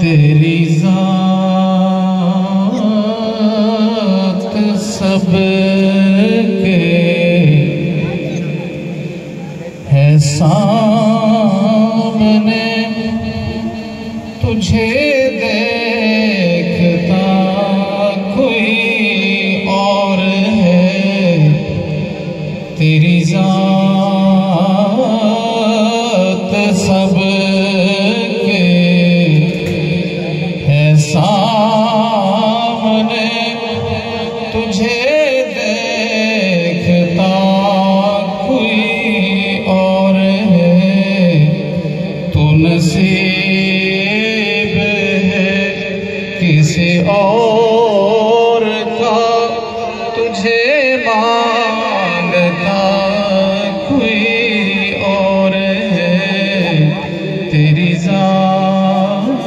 तेरी ज़ात सब के है सामने, तुझे देखता कोई और है। तेरी ज़ात सब के है सामने, तुझे देखता कोई और है। तू नसीब है किसी और का, तुझे मांगता कोई और है। तेरी ज़ात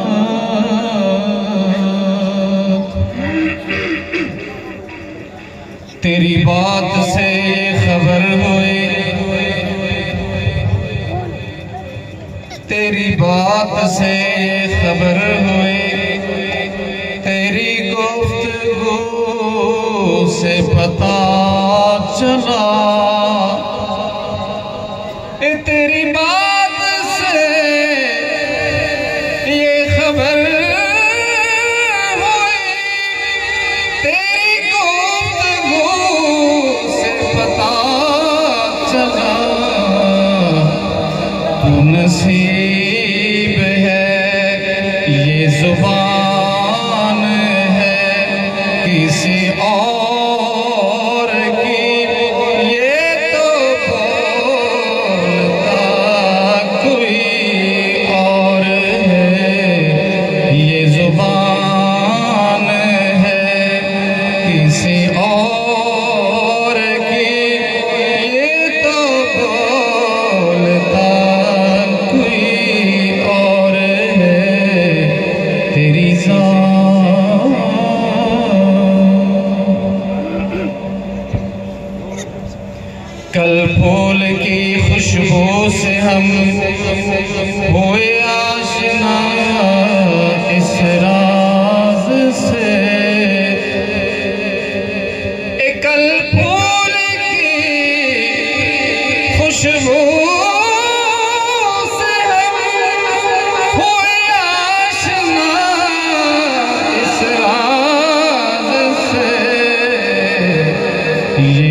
तेरी बात से खबर हुई, तेरी बात से खबर हुई, तेरी गुफ्तगू से पता चला। तेरी बात से ये खबर हुई, तेरी गुफ्तगू से पता चला। तू नसीब है ये जुबान है किसी और की, ये तो बोलता कोई और है। ये जुबान है किसी और की, ये तो बोलता कोई और है। तेरी कल फूल की खुशबू से हम हुए आशना इस राज से। कल फूल की खुशबू से हम हुए आशना इस राज से। ये